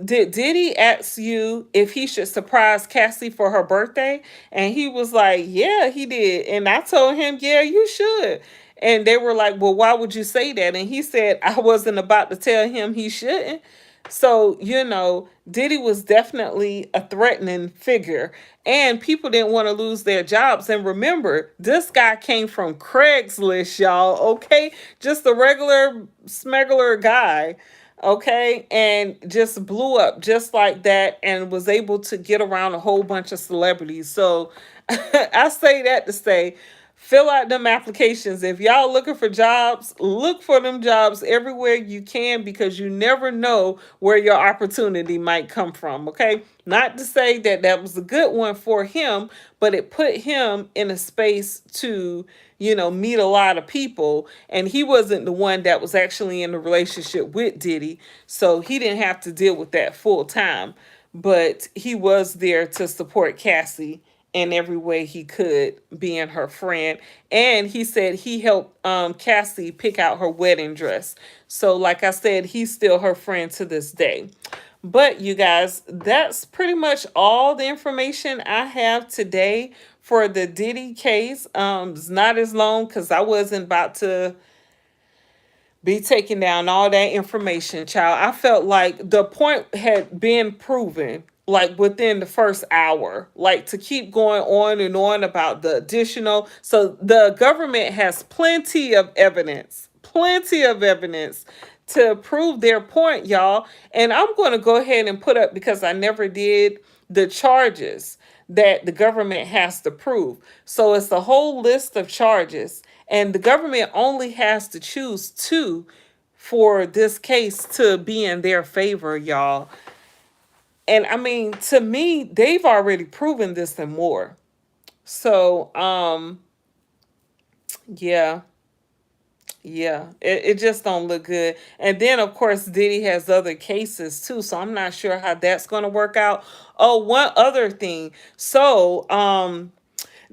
did Diddy ask you if he should surprise Cassie for her birthday? And he was like, yeah, he did. And I told him, yeah, you should. And they were like, well, why would you say that? And he said, I wasn't about to tell him he shouldn't. So, Diddy was definitely a threatening figure, and people didn't want to lose their jobs. And remember, this guy came from Craigslist, y'all, okay? Just a regular smuggler guy, okay? And just blew up just like that and was able to get around a whole bunch of celebrities. So I say that to say, fill out them applications. If y'all looking for jobs, look for them jobs everywhere you can, because you never know where your opportunity might come from, okay? Not to say that that was a good one for him, but it put him in a space to, meet a lot of people. And he wasn't the one that was actually in a relationship with Diddy, so he didn't have to deal with that full time. But he was there to support Cassie in every way he could, being her friend. And he said he helped Cassie pick out her wedding dress. So like I said, he's still her friend to this day. But you guys, that's pretty much all the information I have today for the Diddy case. It's not as long because I wasn't about to be taking down all that information, child. I felt like the point had been proven, like within the first hour, like to keep going on and on about the additional. So the government has plenty of evidence to prove their point, y'all. And I'm going to go ahead and put up, because I never did, the charges that the government has to prove. So it's a whole list of charges, and the government only has to choose two for this case to be in their favor, y'all. And I mean, to me, they've already proven this and more. So, yeah. Yeah, it just don't look good. And then of course Diddy has other cases too, so I'm not sure how that's going to work out. Oh, one other thing. So,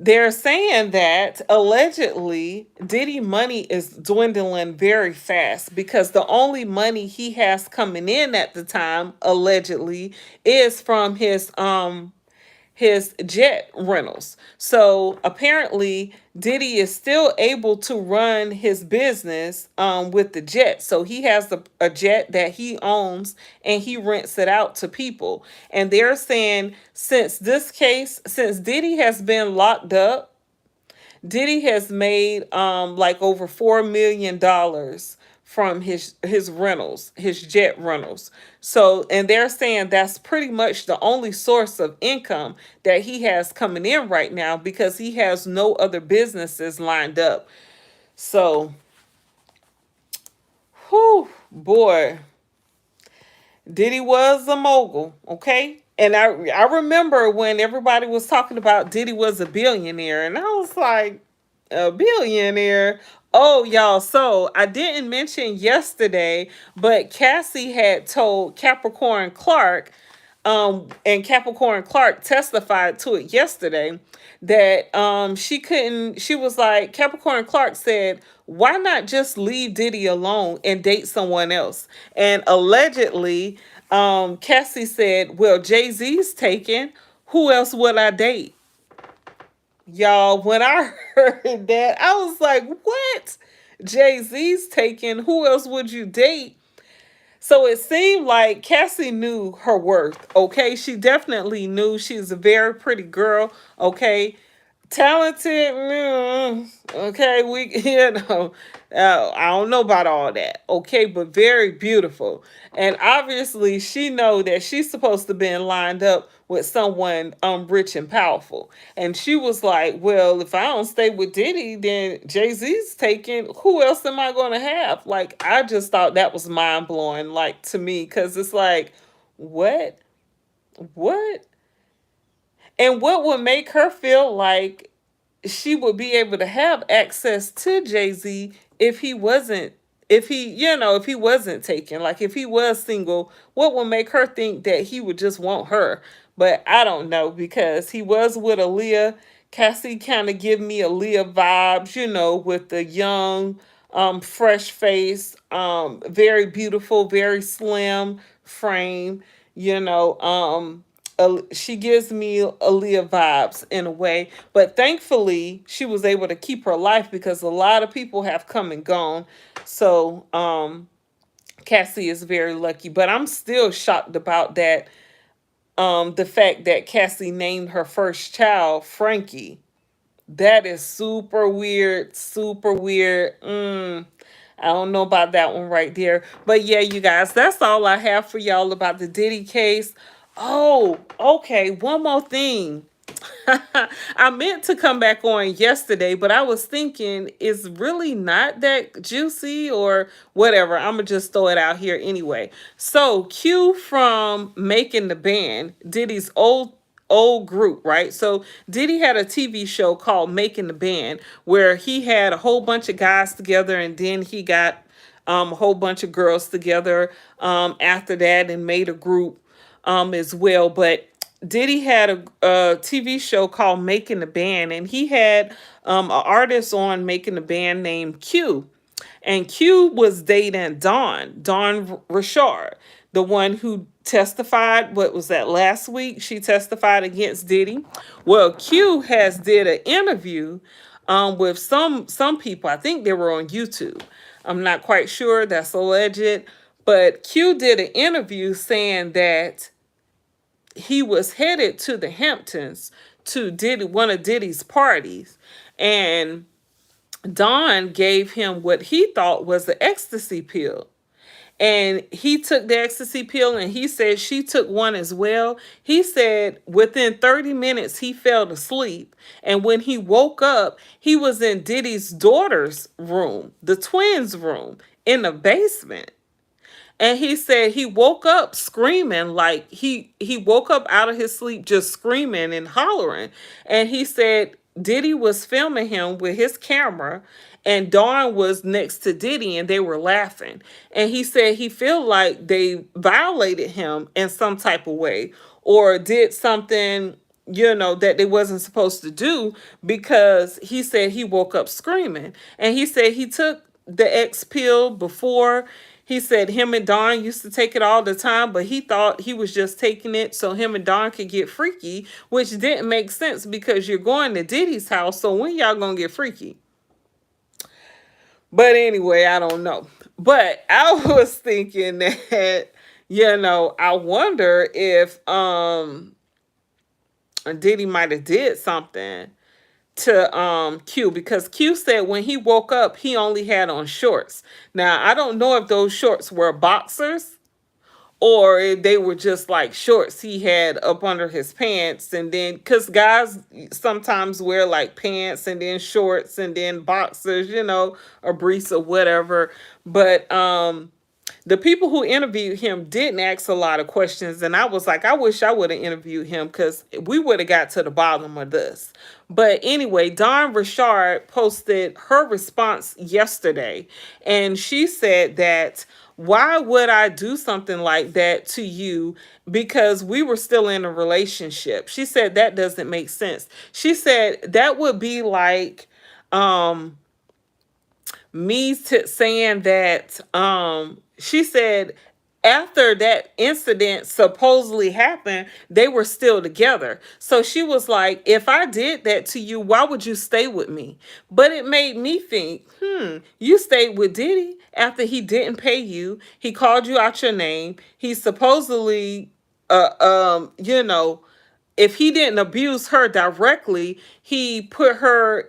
they're saying that allegedly Diddy money is dwindling very fast because the only money he has coming in at the time allegedly is from his jet rentals. So apparently, Diddy is still able to run his business with the jet. So he has a jet that he owns and he rents it out to people. And they're saying since Diddy has been locked up, Diddy has made like over $4 million from his rentals, his jet rentals. So, and they're saying that's pretty much the only source of income that he has coming in right now because he has no other businesses lined up. So, whew, boy, Diddy was a mogul, okay? And I remember when everybody was talking about Diddy was a billionaire, and I was like, a billionaire? Oh, y'all. So I didn't mention yesterday, but Cassie had told Capricorn Clark, and Capricorn Clark testified to it yesterday that she couldn't. She was like, Capricorn Clark said, "Why not just leave Diddy alone and date someone else?" And allegedly, Cassie said, "Well, Jay Z's taken. Who else would I date?" Y'all, when I heard that, I was like, what? Jay Z's taken. Who else would you date? So it seemed like Cassie knew her worth, okay? She definitely knew she's a very pretty girl, okay? Talented, okay, we, I don't know about all that, okay, but very beautiful. And obviously she know that she's supposed to be lined up with someone rich and powerful. And she was like, well, if I don't stay with Diddy, then Jay-Z's taken. Who else am I going to have? Like, I just thought that was mind-blowing, like, to me, because it's like, what? What? And what would make her feel like she would be able to have access to Jay-Z if he wasn't, if he wasn't taken, like if he was single, what would make her think that he would just want her? But I don't know, because he was with Aaliyah. Cassie kind of give me Aaliyah vibes, with the young, fresh face, very beautiful, very slim frame, you know, she gives me Aaliyah vibes in a way, but thankfully she was able to keep her life because a lot of people have come and gone. So Cassie is very lucky, but I'm still shocked about that. The fact that Cassie named her first child Frankie. That is super weird, super weird. I don't know about that one right there. But yeah, you guys, that's all I have for y'all about the Diddy case. Oh, okay. One more thing. I meant to come back on yesterday, but I was thinking it's really not that juicy or whatever. I'm going to just throw it out here anyway. So, Q from Making the Band, Diddy's old group, right? So Diddy had a TV show called Making the Band where he had a whole bunch of guys together, and then he got a whole bunch of girls together after that and made a group as well. But Diddy had a TV show called Making the Band, and he had an artist on Making the Band named Q. And Q was dating Dawn Richard, the one who testified. What was that, last week? She testified against Diddy. Well, Q has did an interview with some people. I think they were on YouTube. I'm not quite sure. That's alleged. But Q did an interview saying that he was headed to the Hamptons to Diddy, one of Diddy's parties, and Don gave him what he thought was the ecstasy pill. And he took the ecstasy pill, and he said she took one as well. He said within 30 minutes he fell asleep. And when he woke up, he was in Diddy's daughter's room, the twins' room, in the basement. And he said he woke up screaming, like he woke up out of his sleep just screaming and hollering. And he said Diddy was filming him with his camera, and Dawn was next to Diddy, and they were laughing. And he said he felt like they violated him in some type of way, or did something, that they wasn't supposed to do, because he said he woke up screaming. And he said he took the X pill before. He said him and Don used to take it all the time, but he thought he was just taking it so him and Don could get freaky, which didn't make sense because you're going to Diddy's house, so when y'all gonna get freaky? But anyway, I don't know. But I was thinking that, I wonder if Diddy might have did something to Q, because Q said when he woke up he only had on shorts. Now I don't know if those shorts were boxers or if they were just like shorts he had up under his pants, and then because guys sometimes wear like pants and then shorts and then boxers, or briefs or whatever. But the people who interviewed him didn't ask a lot of questions, and I was like, I wish I would have interviewed him because we would have got to the bottom of this. But anyway, Dawn Richard posted her response yesterday, and she said that, why would I do something like that to you? Because we were still in a relationship. She said that doesn't make sense. She said that would be like me saying that she said after that incident supposedly happened, they were still together. So she was like, if I did that to you, why would you stay with me? But it made me think, you stayed with Diddy after he didn't pay you. He called you out your name. He supposedly, if he didn't abuse her directly, he put her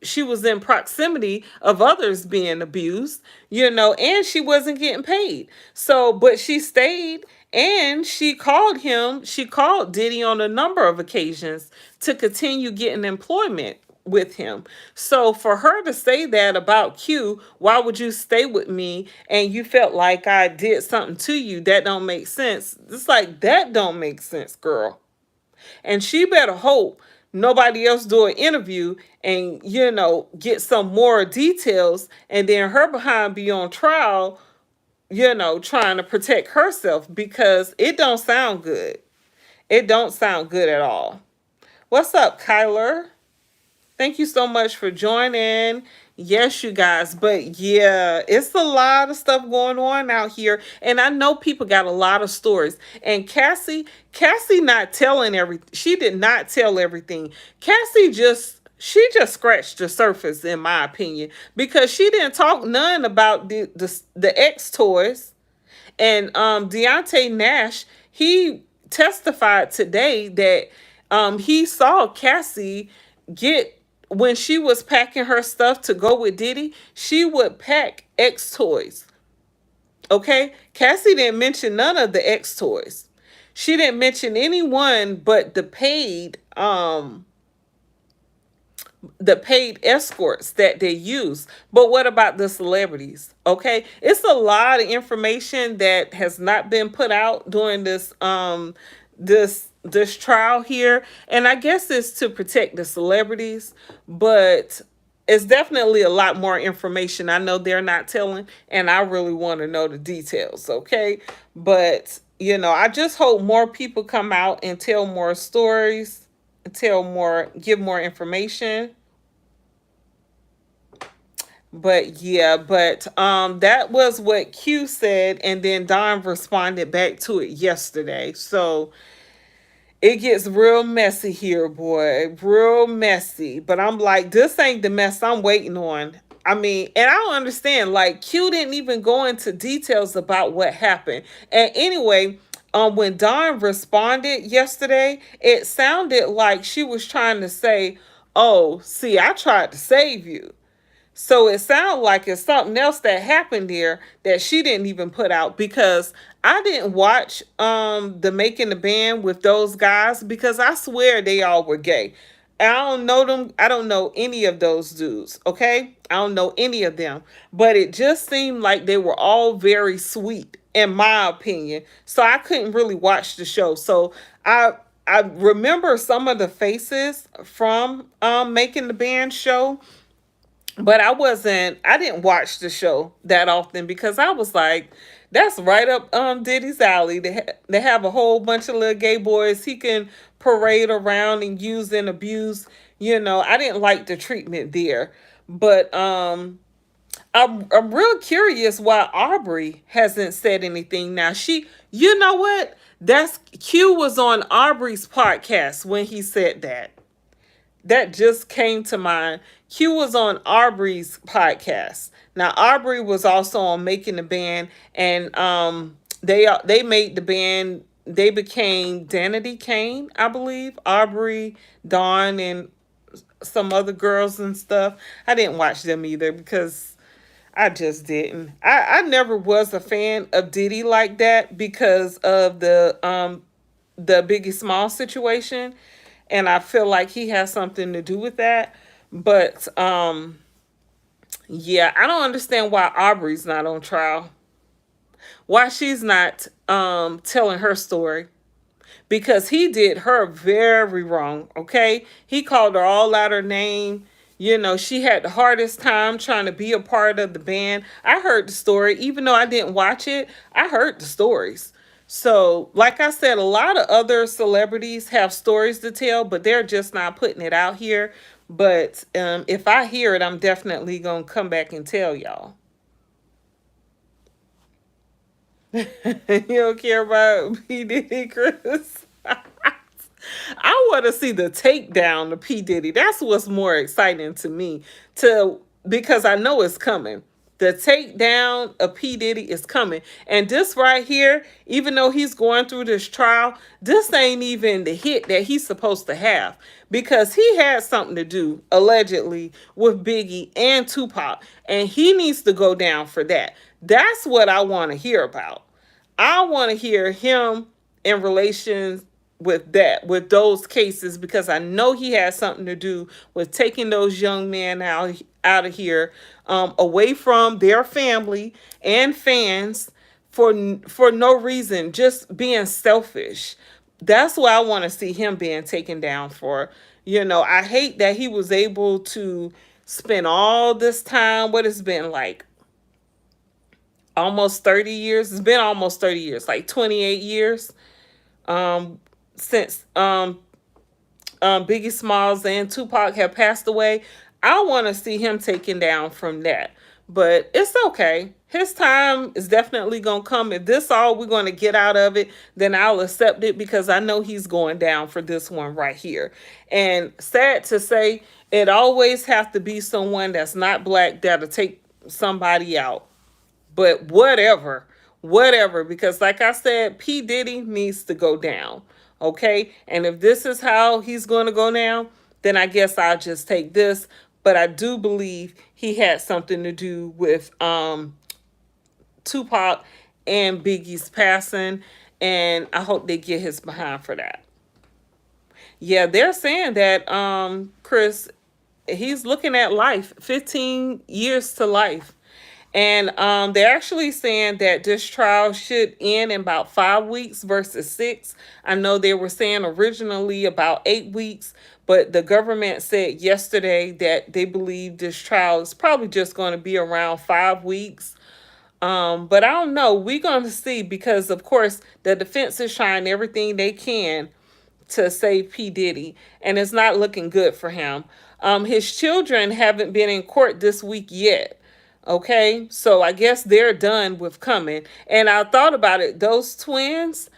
she was in proximity of others being abused, and she wasn't getting paid. So, but she stayed, and she called Diddy on a number of occasions to continue getting employment with him. So for her to say that about Q, why would you stay with me and you felt like I did something to you, that don't make sense. It's like, that don't make sense, girl. And she better hope nobody else do an interview and, get some more details, and then her behind be on trial, trying to protect herself, because it don't sound good. It don't sound good at all. What's up, Kyler? Thank you so much for joining. Yes, you guys. But yeah, it's a lot of stuff going on out here. And I know people got a lot of stories. And Cassie not telling everything. She did not tell everything. She just scratched the surface, in my opinion, because she didn't talk none about the X toys. And Deontay Nash, he testified today that he saw Cassie when she was packing her stuff to go with Diddy, she would pack X toys. Okay? Cassie didn't mention none of the X toys. She didn't mention anyone but the paid escorts that they use. But what about the celebrities? Okay? It's a lot of information that has not been put out during this trial here, and I guess it's to protect the celebrities, but it's definitely a lot more information I know they're not telling, and I really want to know the details. Okay? But I just hope more people come out and tell more stories, give more information. But yeah, that was what Q said, and then Don responded back to it yesterday. So it gets real messy here, boy. Real messy. But I'm like, this ain't the mess I'm waiting on. I mean, and I don't understand. Like, Q didn't even go into details about what happened. And anyway, when Dawn responded yesterday, it sounded like she was trying to say, oh, see, I tried to save you. So it sounds like it's something else that happened there that she didn't even put out, because I didn't watch the Making the Band with those guys, because I swear they all were gay. I don't know them. I don't know any of those dudes. Okay? I don't know any of them. But it just seemed like they were all very sweet, in my opinion. So I couldn't really watch the show. So I remember some of the faces from Making the Band show, but I didn't watch the show that often because I was like, that's right up Diddy's alley. They have a whole bunch of little gay boys he can parade around and use and abuse. I didn't like the treatment there. But I'm real curious why Aubrey hasn't said anything. Now you know what? That's Q was on Aubrey's podcast when he said that. That just came to mind. Q was on Aubrey's podcast. Now Aubrey was also on Making the Band, and they made the band. They became Danity Kane, I believe. Aubrey, Dawn, and some other girls and stuff. I didn't watch them either because I just didn't. I never was a fan of Diddy like that because of the Biggie Small situation, and I feel like he has something to do with that. But yeah, I don't understand why Aubrey's not on trial. Why she's not telling her story, because he did her very wrong, okay? He called her all out her name. She had the hardest time trying to be a part of the band. I heard the story. Even though I didn't watch it, I heard the stories. So, like I said, a lot of other celebrities have stories to tell, but they're just not putting it out here. But if I hear it, I'm definitely going to come back and tell y'all. You don't care about P. Diddy, Chris? I want to see the takedown of P. Diddy. That's what's more exciting to me, because I know it's coming. The takedown of P. Diddy is coming. And this right here, even though he's going through this trial, this ain't even the hit that he's supposed to have. Because he had something to do, allegedly, with Biggie and Tupac. And he needs to go down for that. That's what I want to hear about. I want to hear him in relation with those cases, because I know he has something to do with taking those young men out of here, away from their family and fans for no reason, just being selfish. That's what I want to see him being taken down for. I hate that he was able to spend all this time, what it's been like almost 30 years. It's been almost 30 years, like 28 years. Since Biggie Smalls and Tupac have passed away. I want to see him taken down from that. But it's okay. His time is definitely going to come. If this all we're going to get out of it, then I'll accept it, because I know he's going down for this one right here. And sad to say, it always have to be someone that's not black that'll take somebody out. But whatever, because like I said, P. Diddy needs to go down. Okay? And if this is how he's going to go down, then I guess I'll just take this. But I do believe he had something to do with Tupac and Biggie's passing. And I hope they get his behind for that. Yeah, they're saying that, Chris, he's looking at life, 15 years to life. And they're actually saying that this trial should end in about 5 weeks versus 6. I know they were saying originally about 8 weeks, but the government said yesterday that they believe this trial is probably just going to be around 5 weeks. But I don't know. We're going to see, because, of course, the defense is trying everything they can to save P. Diddy, and it's not looking good for him. His children haven't been in court this week yet. Okay, so I guess they're done with coming. And I thought about it. Those twins,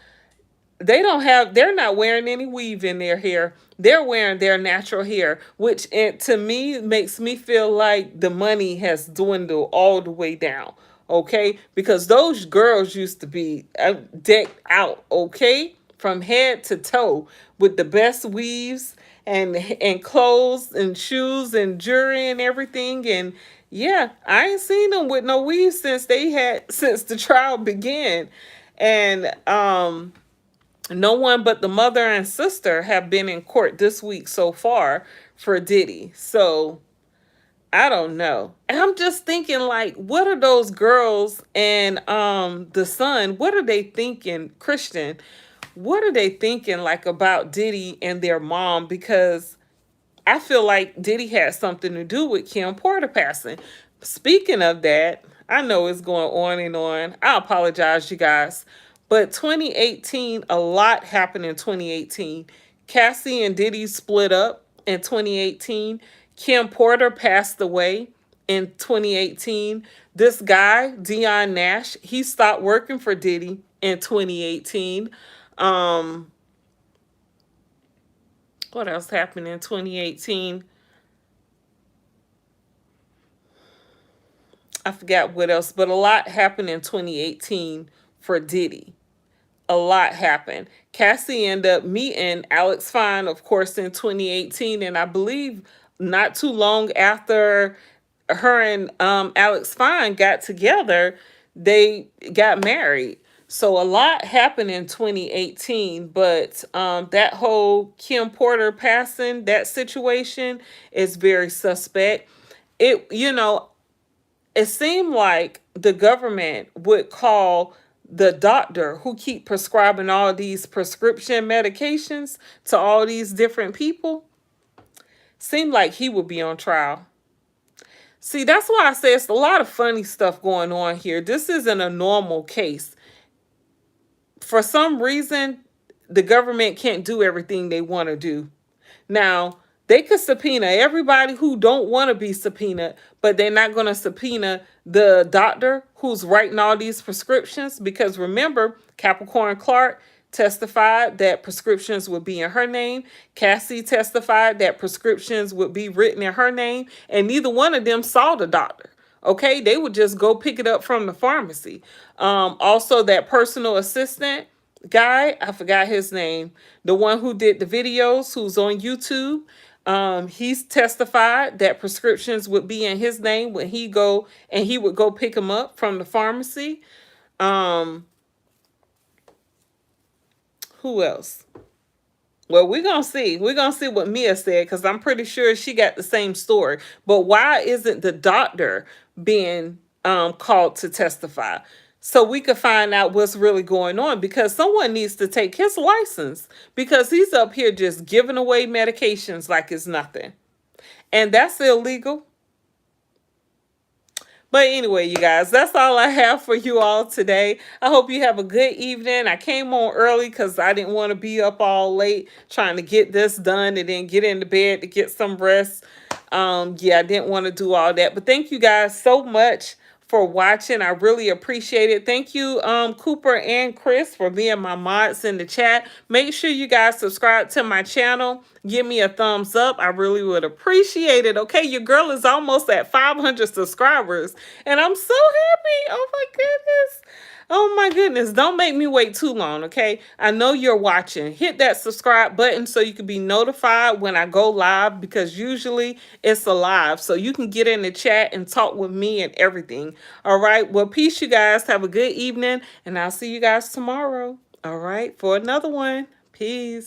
they're not wearing any weave in their hair. They're wearing their natural hair, which to me makes me feel like the money has dwindled all the way down. Okay, because those girls used to be decked out, okay, from head to toe with the best weaves and clothes and shoes and jewelry and everything. And yeah, I ain't seen them with no weave since the trial began. And no one but the mother and sister have been in court this week so far for Diddy. So I don't know. And I'm just thinking, like, what are those girls and the son, what are they thinking, Christian? what are they thinking like about Diddy and their mom? Because I feel like Diddy had something to do with Kim Porter passing. Speaking of that, I know it's going on and on. I apologize, you guys. But 2018, a lot happened in 2018. Cassie and Diddy split up in 2018. Kim Porter passed away in 2018. This guy, Dion Nash, he stopped working for Diddy in 2018. Um, what else happened in 2018? I forgot what else, but a lot happened in 2018 for Diddy. A lot happened. Cassie ended up meeting Alex Fine, of course, in 2018, and I believe not too long after her and Alex Fine got together, they got married. So a lot happened in 2018, but that whole Kim Porter passing, that situation is very suspect. It seemed like the government would call the doctor who keep prescribing all these prescription medications to all these different people. Seemed like he would be on trial. See, that's why I say it's a lot of funny stuff going on here. This isn't a normal case. For some reason, the government can't do everything they want to do. Now, they could subpoena everybody who don't want to be subpoenaed, but they're not going to subpoena the doctor who's writing all these prescriptions, because remember, Capricorn Clark testified that prescriptions would be in her name. Cassie testified that prescriptions would be written in her name, and neither one of them saw the doctor. Okay, they would just go pick it up from the pharmacy. Also, that personal assistant guy, I forgot his name, the one who did the videos, who's on YouTube. He's testified that prescriptions would be in his name when he would go pick them up from the pharmacy. Who else? Well, we're gonna see. We're gonna see what Mia said, because I'm pretty sure she got the same story. But why isn't the doctor being called to testify? So we could find out what's really going on, because someone needs to take his license, because he's up here just giving away medications like it's nothing. And that's illegal. But anyway, you guys, that's all I have for you all today. I hope you have a good evening. I came on early because I didn't want to be up all late trying to get this done and then get into bed to get some rest. Yeah, I didn't want to do all that. But thank you guys so much for watching. I really appreciate it. Thank you, Cooper and Chris, for being my mods in the chat. Make sure you guys subscribe to my channel. Give me a thumbs up. I really would appreciate it. Okay, your girl is almost at 500 subscribers, and I'm so happy. Oh my goodness. Oh my goodness. Don't make me wait too long, okay? I know you're watching. Hit that subscribe button so you can be notified when I go live, because usually it's a live. So you can get in the chat and talk with me and everything. All right. Well, peace, you guys. Have a good evening, and I'll see you guys tomorrow. All right. For another one. Peace.